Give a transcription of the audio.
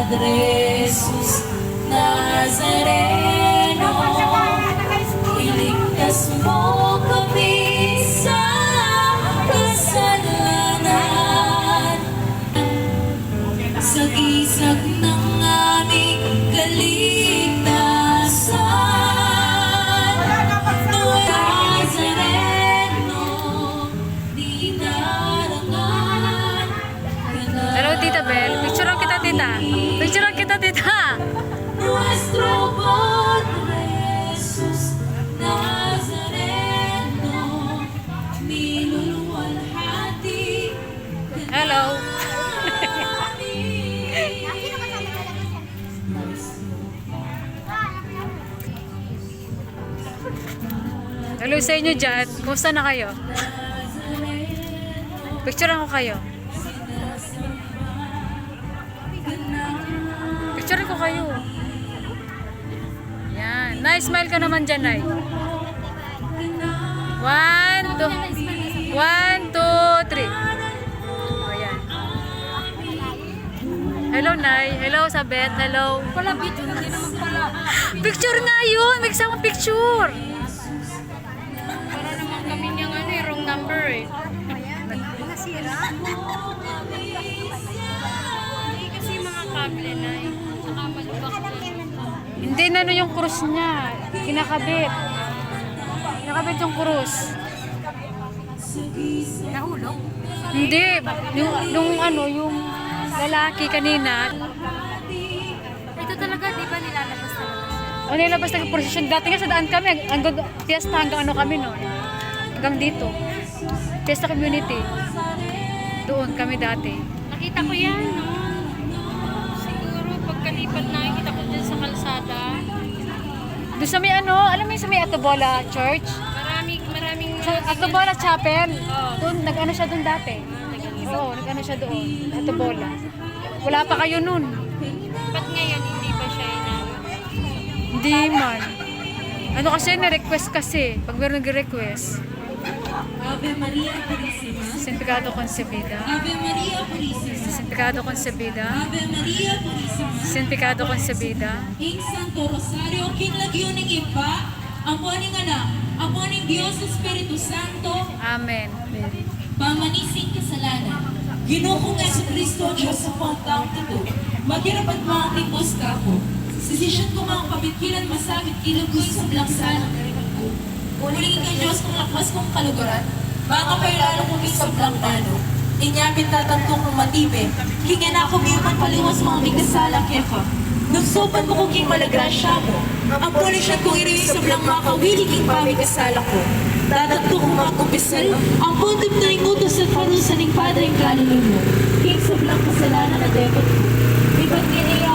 Padre Jesus Nazareno, iligtas mo kami sa kasalanan, sa gisag ng aming kaligtasan. Nazareno, dinarangan. Hello, Tita Bel. Picturean kita, Tita. Picturean kita, Tita. Nuestro Padre Jesus Nazareno, niluluwalhati ka Hello. Hello sa inyo dyan. Kumusta na kayo? Picturean ko kayo. Picturean ko kayo. Yan. Nice smile ka naman dyan, Nay. 1, 2. 1, 2, 3. O, yan. Hello, Nay. Hello, Sabet. Hello. Wala video, hindi naman pala. Picture nga yun. May isang picture. Para naman kami niyang wrong number eh. Nasira? Hindi kasi mga kable na eh. Saka malubak na. Hindi na ano yung krus niya. Kinakabit. Kinakabit yung krus. Nahulog? Hindi. Yung lalaki kanina. Ito talaga, di ba nilalabas talaga? O nilabas na prosesyon. Dati nga sa daan kami. Hanggang fiesta hanggang ano kami no. Hanggang dito. Fiesta community. Doon kami dati. Nakita ko yan, no? Siguro pagkalipat nakikita ko dyan sa kalsada. Doon sa may ano, alam mo yung sa may Atobola Church? Maraming Sa Atobola Chapel. Oo. Doon, nag-ano siya doon dati. Oo, nag-ano siya doon. Atobola. Wala pa kayo nun. Ba't ngayon hindi pa siya inano? Hindi man. Ano kasi, na-request kasi. Pag meron nag-request. Ave Maria Purísima, Santificado Concebida. Ave Maria Purísima, Santificado Concebida. Ave Maria Purísima, Santificado Concebida. ing Santo Rosario, kinlagyo ning ipa, ampuaning anak, ampuaning Diyos Espiritu Santo, Amen. pamanising kasalanan. Ginoo kong Jesucristo, Diyos sa pangtaong ito, magirapat mga tipos ka po. Sisisyon ko mga kapitkilan masakit ilog ko sa blaksan. Uling kay Diyos kung lakwas kong kalugaran, mga kapailalo kong isang blangkano. Inyapit tatanto kong matibe, hingin ako biyuman paliwas mga migasala kefa. Nagsopan mo kong king malagrasya mo, ang pulisyan kong iriwi sa blang makawili king pamikasala ko. Tatanto kong makumpisal, ang puntip na ingutos at parusa ng Padre ang kalingin mo. King sa blang kasalanan na debot ko, iba't ginaya